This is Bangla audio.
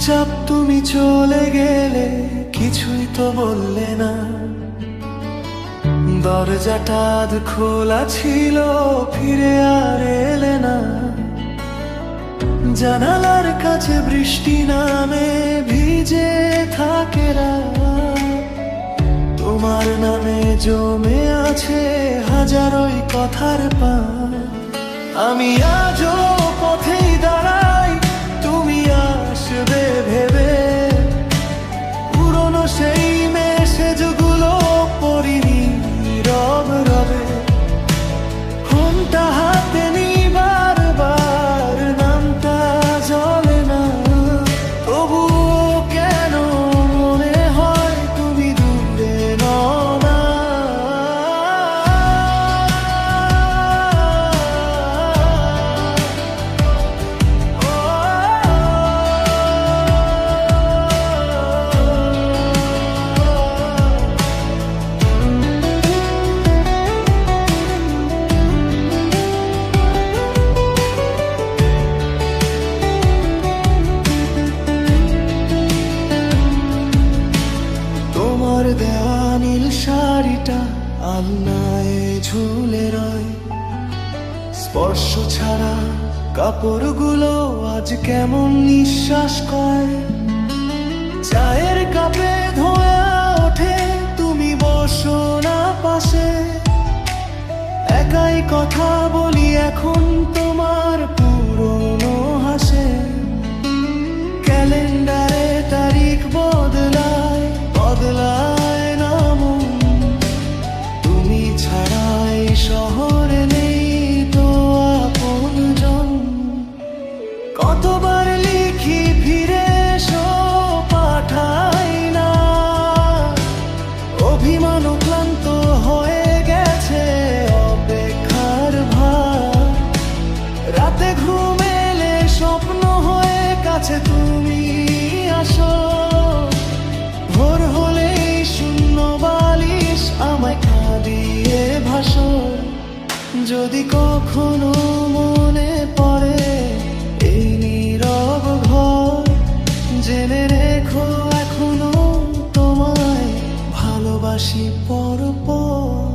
চুপচাপ তুমি চলে গেলে, কিছুই তো বললে না। দরজাটা আধ খোলা ছিল, ফিরে আর এলে না। জানালার কাছে বৃষ্টি নামে, ভিজে থাকে রাত। তোমার নামে জমে আছে হাজারোই কথার পাত। আমি আজও পথেই দাঁড়াই, তুমি আসবে ভেবে। পুরনো সেই মেসেজগুলো পড়িনি রব রবে। ফোনটা হাতে নি বারবার, নামটা জ্বলে না। তবুও কেন মনে হয় তুমি দূরে নও না। তোমার দেওয়া নীল শাড়িটা আলনায় ঝুলে রয়। স্পর্শ ছাড়া কাপড়গুলো আজ কেমন নিঃশ্বাস কয়। চায়ের কাপে ধোঁয়া ওঠে, তুমি বসো না পাশে। একাই কথা বলি এখন, তোমার পুরনো হাসে। ক্যালেন্ডারে তারিখ বদলায়, বদলায় না মন। তুমি ছাড়াই শহরে নেই তো আপনজন। কতবার লিখি ফিরে এসো, পাঠাই না। অভিমান ক্লান্ত হয়ে গেছে অপেক্ষার ভার। রাতে ঘুম এলে স্বপ্ন হয়ে কাছে তুমি আসো। ভোর হলেই শূন্য বালিশ আমায় কাঁদিয়ে ভাসো। যদি কখনো মনে পড়ে এই নীরব ঘর, জেনে রেখো এখনো তোমায় ভালোবাসি পর পর।